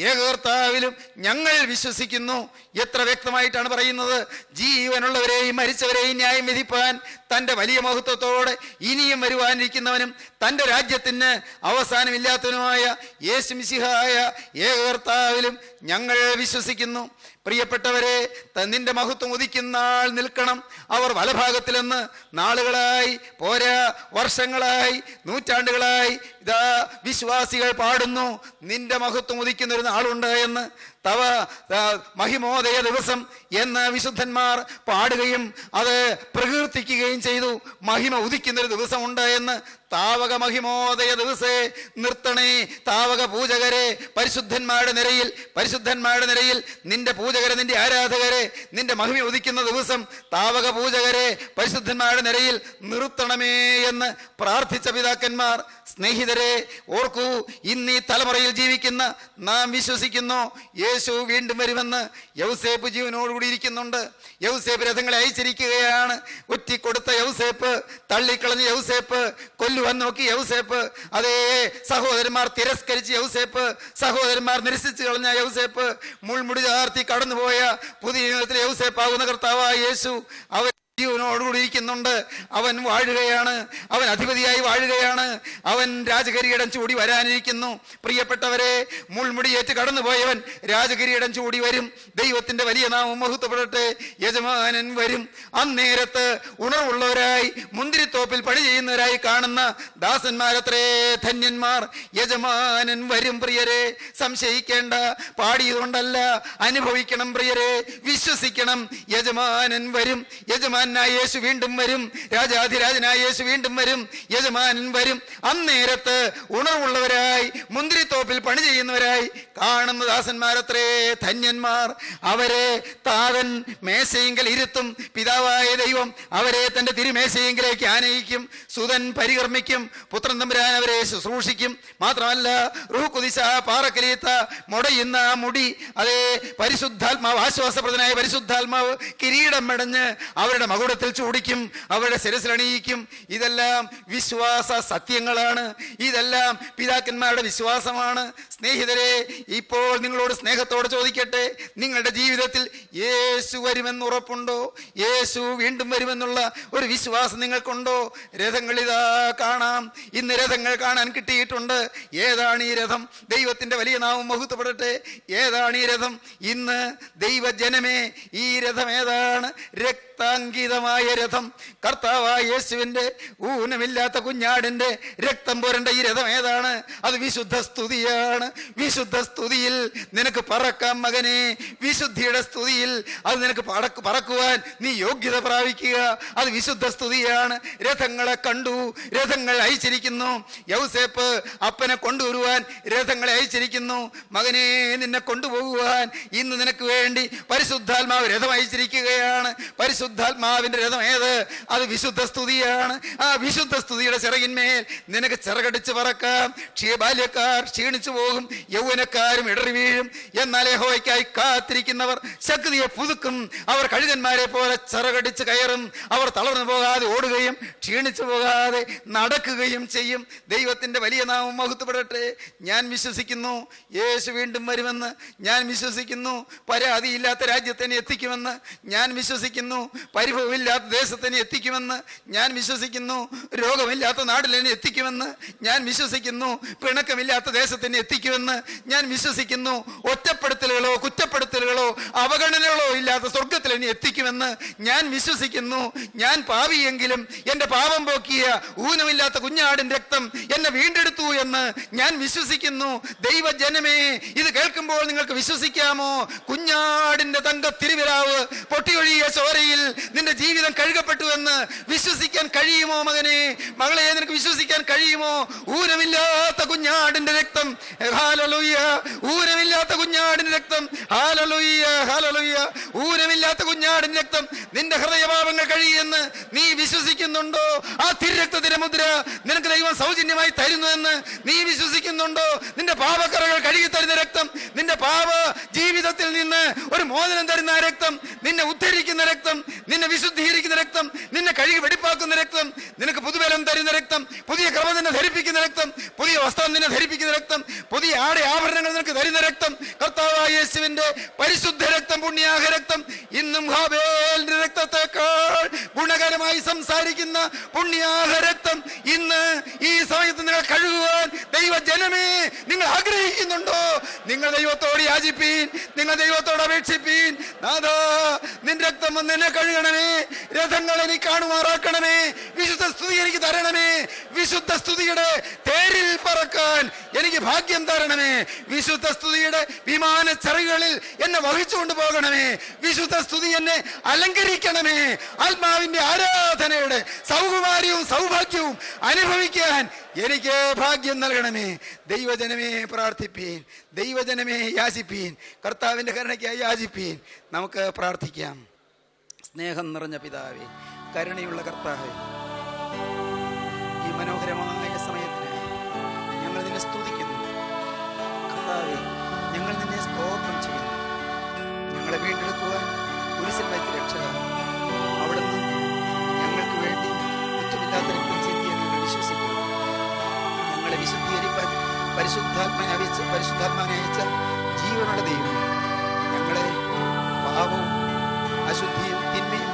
ഏകകർത്താവിലും ഞങ്ങൾ വിശ്വസിക്കുന്നു. എത്ര വ്യക്തമായിട്ടാണ് പറയുന്നത്! ജീവനുള്ളവരെയും മരിച്ചവരെയും ന്യായം വിധിപ്പാൻ തൻ്റെ വലിയ മഹത്വത്തോടെ ഇനിയും വരുവാനിരിക്കുന്നവനും തൻ്റെ രാജ്യത്തിന് അവസാനമില്ലാത്തവനുമായ യേശു മിശിഹായ ഏകകർത്താവിലും ഞങ്ങൾ വിശ്വസിക്കുന്നു. പ്രിയപ്പെട്ടവരെ, നിന്റെ മഹത്വം ഉദിക്കുന്ന നാൾ നിൽക്കണം. അവർ വലഭാഗത്തിലെന്ന് നാളുകളായി പോരാ, വർഷങ്ങളായി, നൂറ്റാണ്ടുകളായി ഇതാ വിശ്വാസികൾ പാടുന്നു, നിന്റെ മഹത്വം ഉദിക്കുന്ന ഒരു നാളുണ്ട് എന്ന്. തവ മഹിമോദയ ദിവസം എന്ന് വിശുദ്ധന്മാർ പാടുകയും അത് പ്രകീർത്തിക്കുകയും ചെയ്തു. മഹിമ ഉദിക്കുന്നൊരു ദിവസമുണ്ട് എന്ന്. താവക മഹിമോദയ ദിവസേ നിർത്തണേ താവക പൂജകരെ, പരിശുദ്ധന്മാരുടെ നിരയിൽ നിന്റെ പൂജകരെ, നിന്റെ ആരാധകരെ, നിന്റെ മഹിമ ഉദിക്കുന്ന ദിവസം താവക പൂജകരെ പരിശുദ്ധന്മാരുടെ നിരയിൽ നിർത്തണമേ എന്ന് പ്രാർത്ഥിച്ച പിതാക്കന്മാർ. സ്നേഹിതരെ, ഓർക്കൂ, ഇന്ന് ഈ തലമുറയിൽ ജീവിക്കുന്ന നാം വിശ്വസിക്കുന്നു യേശു വീണ്ടും വരുമെന്ന്. യൗസേപ്പ് ജീവനോടുകൂടി ഇരിക്കുന്നുണ്ട്. യൗസേപ്പ് രഥങ്ങളെ അയച്ചിരിക്കുകയാണ്. ഒറ്റിക്കൊടുത്ത യൗസേപ്പ്, തള്ളിക്കളഞ്ഞ യൗസേപ്പ്, കൊല്ലുവാൻ നോക്കി യൗസേപ്പ്, അതേ സഹോദരന്മാർ തിരസ്കരിച്ച യൗസേപ്പ്, സഹോദരന്മാർ നിരസിച്ചു കളഞ്ഞ യൗസേപ്പ്, മുൾമുടി ചാർത്തി കടന്നുപോയ പുതിയ ജീവിതത്തിലെ യൗസേപ്പാകുന്ന കർത്താവായ യേശു അവൻ ജീവനോടുകൂടി ഇരിക്കുന്നുണ്ട്. അവൻ വാഴുകയാണ്, അവൻ അധിപതിയായി വാഴുകയാണ്, അവൻ രാജകിരീടം ചൂടി വരാനിരിക്കുന്നു. പ്രിയപ്പെട്ടവരെ, മുൾമുടിയേറ്റ് കടന്നുപോയവൻ രാജകിരീടം ചൂടി വരും. ദൈവത്തിന്റെ വലിയ നാമം മഹത്വപ്പെടട്ടെ. യജമാനൻ വരും. അന്നേരത്ത് ഉണർവുള്ളവരായി മുന്തിരിത്തോപ്പിൽ പണി ചെയ്യുന്നവരായി കാണുന്ന ദാസന്മാരത്രേ ധന്യന്മാർ. യജമാനൻ വരും പ്രിയരെ, സംശയിക്കേണ്ട. പാടിയതുകൊണ്ടല്ല, അനുഭവിക്കണം പ്രിയരെ, വിശ്വസിക്കണം. യജമാനൻ വരും. യജമാനായ യേശു വീണ്ടും വരും. രാജാധിരാജനായ യേശു വീണ്ടും വരും. യജമാനൻ വരും. അന്നേരത്ത് ഉണർവുള്ളവരായി മുന്തിരിത്തോപ്പിൽ പണി ചെയ്യുന്നവരായി കാണുന്ന ദാസന്മാരത്രേ ധന്യന്മാർ. അവരെ താതൻ മേശയെങ്കിൽ ഇരുത്തും. പിതാവായ ദൈവം അവരെ തന്റെ തിരുമേശയെങ്കിലേക്ക് ആനയിക്കും. സുതൻ പരികർമ്മിക്കും. പുത്രൻ തമ്പുരാൻ അവരെ ശുശ്രൂഷിക്കും. മാത്രമല്ല, റൂഹ് കുദിശ പാറക്കലീത്ത മുടയുന്ന മുടി, അതേ പരിശുദ്ധാത്മാവ്, ആശ്വാസപ്രദനായ പരിശുദ്ധാത്മാവ് കിരീടം മെടഞ്ഞ് അവരുടെ മകുടത്തിൽ ചൂടിക്കും, അവരുടെ ശിരസിലണിയിക്കും. ഇതെല്ലാം വിശ്വാസ സത്യങ്ങളാണ്. ഇതെല്ലാം പിതാക്കന്മാരുടെ വിശ്വാസമാണ്. സ്നേഹിതരെ, ഇപ്പോൾ നിങ്ങളോട് സ്നേഹത്തോടെ ചോദിക്കട്ടെ, നിങ്ങളുടെ ജീവിതത്തിൽ യേശു വരുമെന്ന് ഉറപ്പുണ്ടോ? യേശു വീണ്ടും വരുമെന്നുള്ള ഒരു വിശ്വാസം നിങ്ങൾക്കുണ്ടോ? രഥങ്ങളിതാ കാണാം. ഇന്ന് രഥങ്ങൾ കാണാൻ കിട്ടിയിട്ടുണ്ട്. ഏതാണ് ഈ രഥം? ദൈവത്തിന്റെ വലിയ നാമം മഹത്വപ്പെടട്ടെ. ഏതാണ് ഈ രഥം? ഇന്ന് ദൈവജനമേ, ഈ രഥം ഏതാണ്? രക്താങ്കിതമായ രഥം, കർത്താവായ യേശുവിന്റെ ഊനമില്ലാത്ത കുഞ്ഞാടിന്റെ രക്തം പുരണ്ട ഈ രഥം ഏതാണ്? അത് വിശുദ്ധ സ്തുതിയാണ്. വിശുദ്ധ സ്തുതിയിൽ നിനക്ക് പറക്കാം മകനെ. വിശുദ്ധിയുടെ സ്തുതിയിൽ അത് നിനക്ക് പറക്കുവാൻ നീ യോഗ്യത പ്രാപിക്കുക. അത് വിശുദ്ധ സ്തുതിയാണ്. രഥങ്ങളെ കണ്ടു, രഥങ്ങൾ അയച്ചിരിക്കുന്നു. യൗസേപ്പ് അപ്പനെ കൊണ്ടുവരുവാൻ രഥങ്ങളെ അയച്ചിരിക്കുന്നു. മകനെ, നിന്നെ കൊണ്ടുപോകുവാൻ ഇന്ന് നിനക്ക് വേണ്ടി പരിശുദ്ധാത്മാവ് രഥം അയച്ചിരിക്കുകയാണ്. പരിശുദ്ധാത്മാവിന്റെ രഥം ഏത്? അത് വിശുദ്ധ സ്തുതിയാണ്. ആ വിശുദ്ധ സ്തുതിയുടെ ചിറകിന്മേൽ നിനക്ക് ചിറകടിച്ച് പറക്കാം. ബാല്യക്കാർ ക്ഷീണിച്ചു പോകും, യൗവനക്കാരും ഇടറി വീഴും. എന്നാൽ യഹോവയ്ക്കായി കാത്തിരിക്കുന്നവർ ശക്തിയെ പുതുക്കും. അവർ കഴുകന്മാരെ പോലെ ചിറകടിച്ച് കയറും. അവർ തളർന്നു പോകാതെ ഓടുകയും ക്ഷീണിച്ചു പോകാതെ നടക്കുകയും ചെയ്യും. ദൈവത്തിന്റെ വലിയ നാമം മഹത്വപ്പെടട്ടെ. ഞാൻ വിശ്വസിക്കുന്നു യേശു വീണ്ടും വരുമെന്ന്. ഞാൻ വിശ്വസിക്കുന്നു പരാതിയില്ലാത്ത രാജ്യത്തിനെ എത്തിക്കുമെന്ന്. ഞാൻ വിശ്വസിക്കുന്നു പരിഭവമില്ലാത്ത ദേശത്തിനെ എത്തിക്കുമെന്ന്. ഞാൻ വിശ്വസിക്കുന്നു രോഗമില്ലാത്ത നാട്ടിലെന്നെ എത്തിക്കുമെന്ന്. ഞാൻ വിശ്വസിക്കുന്നു പിണക്കമില്ലാത്ത ദേശത്തിനെ എത്തിക്കുമെന്ന്. ഞാൻ വിശ്വസിക്കുന്നു ഒറ്റപ്പെടുത്തലുകളോ കുറ്റപ്പെടുത്തലുകളോ അവഗണനകളോ ഇല്ലാത്ത സ്വർഗത്തിൽ എന്നെ എത്തിക്കുമെന്ന്. ഞാൻ വിശ്വസിക്കുന്നു ഞാൻ പാപിയെങ്കിലും എൻ്റെ പാപം പോക്കിയ ഊനമില്ലാത്ത കുഞ്ഞാടിന്റെ രക്തം എന്നെ വീണ്ടെടുത്തു എന്ന് ഞാൻ വിശ്വസിക്കുന്നു. ദൈവജനമേ, ഇത് കേൾക്കുമ്പോൾ നിങ്ങൾക്ക് വിശ്വസിക്കാമോ? കുഞ്ഞാടിന്റെ തങ്ക തിരുവിലാവ് പൊട്ടിയൊഴിയ ചോരയിൽ നിന്റെ നിന്റെ ജീവിതം കഴുകപ്പെട്ടു എന്ന് വിശ്വസിക്കാൻ കഴിയുമോ മകനെ, മകളെ? നിനക്ക് വിശ്വസിക്കാൻ കഴിയുമോ? ഊനമില്ലാത്ത കുഞ്ഞാടിന്റെ രക്തം, ഹല്ലേലൂയ, ഊനമില്ലാത്ത കുഞ്ഞാടിന്റെ രക്തം, ഹല്ലേലൂയ, ഹല്ലേലൂയ, ഊനമില്ലാത്ത കുഞ്ഞാടിന്റെ രക്തം നിന്റെ ഹൃദയപാപങ്ങൾ കഴിയുമെന്ന് നീ വിശ്വസിക്കുന്നുണ്ടോ? ആ തിരുരക്തത്തിന്റെ മുദ്ര നിനക്ക് ദൈവം സൗജന്യമായി തരുന്നുവെന്ന് നീ വിശ്വസിക്കുന്നുണ്ടോ? നിന്റെ പാപക്കറകൾ കഴുകി തരുന്ന രക്തം, നിന്റെ പാപ ജീവിതത്തിൽ നിന്ന് ഒരു മോചനം തരുന്ന രക്തം, നിന്നെ ഉദ്ധരിക്കുന്ന രക്തം, നിന്നെ വിശുദ്ധീകരിക്കുന്ന രക്തം, നിന്നെ കഴുകി വെടിപ്പാക്കുന്ന രക്തം, നിനക്ക് പുതുബലം തരുന്ന രക്തം, പുതിയ ക്രമ നിന്നെ ധരിപ്പിക്കുന്ന രക്തം, പുതിയ വസ്ത്രം നിന്നെ ധരിപ്പിക്കുന്ന രക്തം, പുതിയ ആഭരണങ്ങൾ നിനക്ക് തരുന്ന രക്തം, കർത്താവായ യേശുവിന്റെ പരിശുദ്ധ രക്തം, പുണ്യാഹ രക്തം, ഇന്നും ഹാബേലിന്റെ രക്തത്തെക്കാൾ ഗുണകരമായി സംസാരിക്കുന്ന പുണ്യാഹ രക്തം ഇന്ന് ഈ സമയത്ത് നിങ്ങൾ കഴുകുവാൻ ദൈവജനമേ നിങ്ങൾ ആഗ്രഹിക്കുന്നുണ്ടോ? നിങ്ങൾ ദൈവത്തോട് യാചിപ്പീൻ, നിങ്ങൾ ദൈവത്തോട് അപേക്ഷിപ്പീൻ. നാഥാ, നിന്റെ രക്തം വന്ന് എന്നെ കഴുകണമേ, രഥങ്ങൾ എനിക്ക് കാണുമാറാക്കണമേ, വിശുദ്ധ സ്തുതി എനിക്ക് തരണമേ, വിശുദ്ധ സ്തുതിയുടെ തേരിൽ പറക്കാൻ എനിക്ക് ഭാഗ്യം തരണമേ, വിശുദ്ധ സ്തുതിയുടെ വിമാന ചെറുകളിൽ എന്നെ വഹിച്ചുകൊണ്ട് പോകണമേ, വിശുദ്ധ സ്തുതി എന്നെ അലങ്കരിക്കണമേ, ആത്മാവിന്റെ ആരാധനയുടെ സൗകുമാര്യവും സൗഭാഗ്യവും അനുഭവിക്കാൻ എനിക്ക് ഭാഗ്യം നൽകണമേ. ദൈവജനമേ പ്രാർത്ഥിപ്പീൻ, ദൈവജനമേ യാചിപ്പീൻ, കർത്താവിന്റെ കരുണയ്ക്കായി യാചിപ്പീൻ. നമുക്ക് പ്രാർത്ഥിക്കാം. സ്നേഹം നിറഞ്ഞ പിതാവേ, കരുണയുള്ള കർത്താവേ, ഈ മനോഹരമായ സമയത്തിന് ഞങ്ങൾ നിന്നെ സ്തുതിക്കുന്നു. കർത്താവേ, ഞങ്ങൾ നിന്നെ സ്തോത്രം ചെയ്യുന്നു. ഞങ്ങളെ വീണ്ടെടുക്കുവാൻ കുരിശിൽ വെച്ച് രക്ഷക അവിടുന്ന് ഞങ്ങൾക്ക് വേണ്ടി കുറ്റമില്ലാത്ത രക്തം ചിന്തിയെന്ന് ഞങ്ങൾ വിശ്വസിക്കുന്നു. ഞങ്ങളെ വിശുദ്ധീകരിക്കാൻ പരിശുദ്ധാത്മാനെ അയച്ച ജീവനുള്ള ദൈവം, ഞങ്ങളെ പാപവും അശുദ്ധിയും തിന്മയും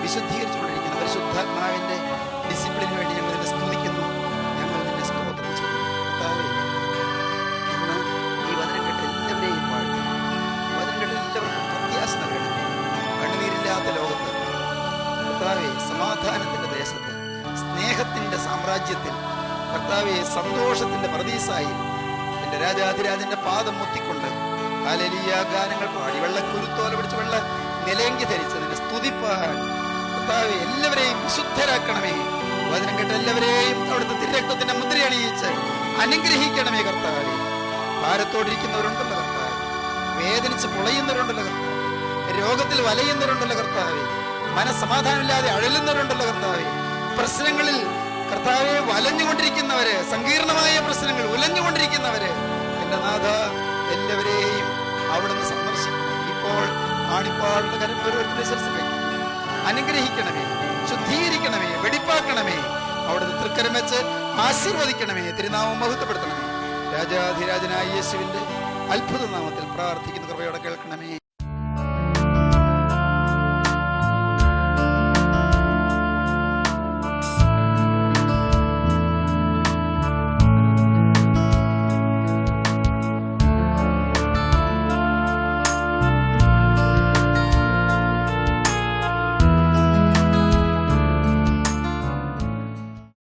വിശുദ്ധീകരിച്ചുകൊണ്ടിരിക്കുന്ന പരിശുദ്ധാത്മാവിന്റെ ഡിസിപ്ലിന് വേണ്ടി ഞങ്ങൾ നിന്നെ സ്തുതിക്കുന്നു. ഞങ്ങൾ നിന്നെ സ്തോത്രം ചെയ്യുന്നു. കർത്താവേ, ഇന്ന് ഈ വചനം കേട്ട എല്ലാവരെയും വാഴ്ത്തും. വചനം കേട്ട എല്ലാവർക്കും പ്രത്യാശ നൽകണം. കണ്ണുനീരില്ലാത്ത ലോകത്ത് കർത്താവേ, സമാധാനത്തിന്റെ ദേശത്ത്, സ്നേഹത്തിന്റെ സാമ്രാജ്യത്തിൽ കർത്താവേ, സന്തോഷത്തിന്റെ പ്രതീസായി എന്റെ രാജാധിരാജന്റെ പാദം മുത്തിക്കൊണ്ട് ഹല്ലേലൂയ ഗാനങ്ങൾ പാടി വെള്ളക്കുരുത്തോല പിടിച്ച് വെള്ള നിലങ്കി ധരിച്ച് നിന്നെ സ്തുതിപ്പാൻ കർത്താവേ എല്ലാവരെയും വിശുദ്ധരാക്കണമേ. വചനം കേട്ട എല്ലാവരെയും അവിടുത്തെ തിരുരക്തത്തിന്റെ മുദ്രയണിയിച്ച് അനുഗ്രഹിക്കണമേ. കർത്താവേ, ഭാരത്തോടിരിക്കുന്നവരുണ്ടല്ലോ കർത്താവേ, വേദനിച്ച് പൊളയുന്നവരുണ്ടല്ലോ കർത്താവേ, രോഗത്തിൽ വലയുന്നവരുണ്ടല്ലോ കർത്താവേ, മനസ്സമാധാനമില്ലാതെ അഴലുന്നവരുണ്ടല്ലോ കർത്താവേ, പ്രശ്നങ്ങളിൽ കർത്താവെ വലഞ്ഞുകൊണ്ടിരിക്കുന്നവര്, സങ്കീർണമായ പ്രശ്നങ്ങൾ ഉലഞ്ഞുകൊണ്ടിരിക്കുന്നവര്, എന്റെ നാഥ എല്ലാവരെയും അവിടുന്ന് സന്ദർശിക്കണം. ഇപ്പോൾ ആണിപ്പാടുള്ള കരം ഓരോരുത്തരുടെ ശിരസിൽ അനുഗ്രഹിക്കണമേ, ശുദ്ധീകരിക്കണമേ, വെടിപ്പാക്കണമേ, അവിടുന്ന് തൃക്കരം വെച്ച് ആശീർവദിക്കണമേ, തിരുനാമം മഹത്വപ്പെടുത്തണമേ. രാജാധിരാജനായ യേശുവിന്റെ അത്ഭുത നാമത്തിൽ പ്രാർത്ഥിക്കുന്ന കൃപയോടെ കേൾക്കണമേ.